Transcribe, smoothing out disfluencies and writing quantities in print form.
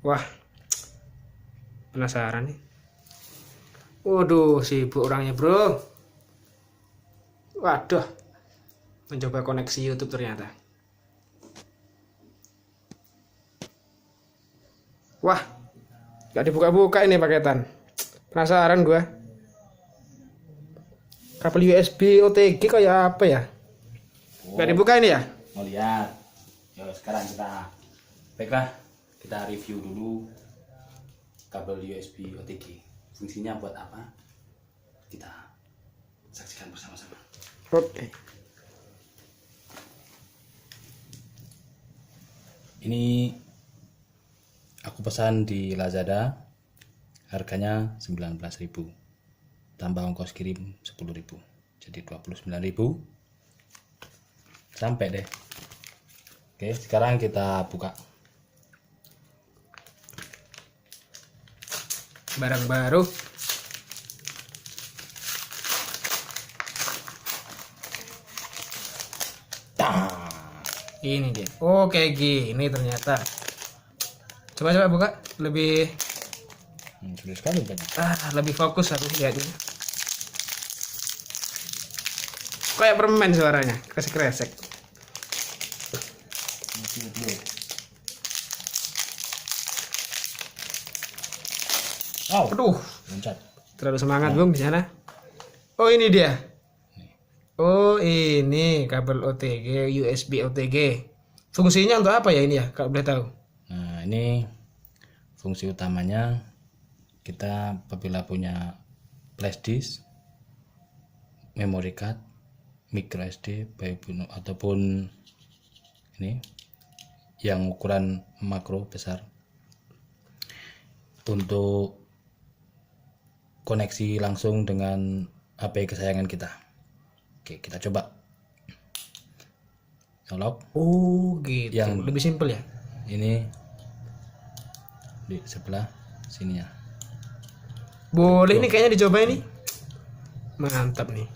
Wah, penasaran nih. Waduh, sibuk orangnya bro. Waduh, mencoba koneksi YouTube ternyata. Wah, gak dibuka-buka ini paketan. Penasaran gua. Kabel USB OTG kayak apa ya? Gak dibuka ini ya? Mau lihat? Yo, sekarang kita review dulu kabel USB OTG. Fungsinya buat apa? Kita saksikan bersama-sama. Oke. Ini aku pesan di Lazada, harganya 19.000, tambah ongkos kirim 10.000, jadi 29.000. Sampai deh. Oke, sekarang kita buka. Barang baru. Ini dia. Oke, gini ternyata. Coba buka lebih Sudah sekali banyak. lebih fokus aku lihatnya. Kayak permen suaranya, kresek-kresek. Oh, Aduh, loncat. terlalu semangat Bung di sana. Oh, ini dia. Oh, ini kabel OTG, USB OTG. Fungsinya untuk apa ya ini ya, kalau boleh tahu? Nah, ini fungsi utamanya kita apabila punya flash disk, memory card, micro SD, ataupun ini yang ukuran makro besar, untuk koneksi langsung dengan HP kesayangan kita. Oke, kita coba. Nyolok. Oh, gitu. Yang lebih simpel ya. ini di sebelah sini ya. Boleh nih kayaknya dicoba ini. Mantap nih.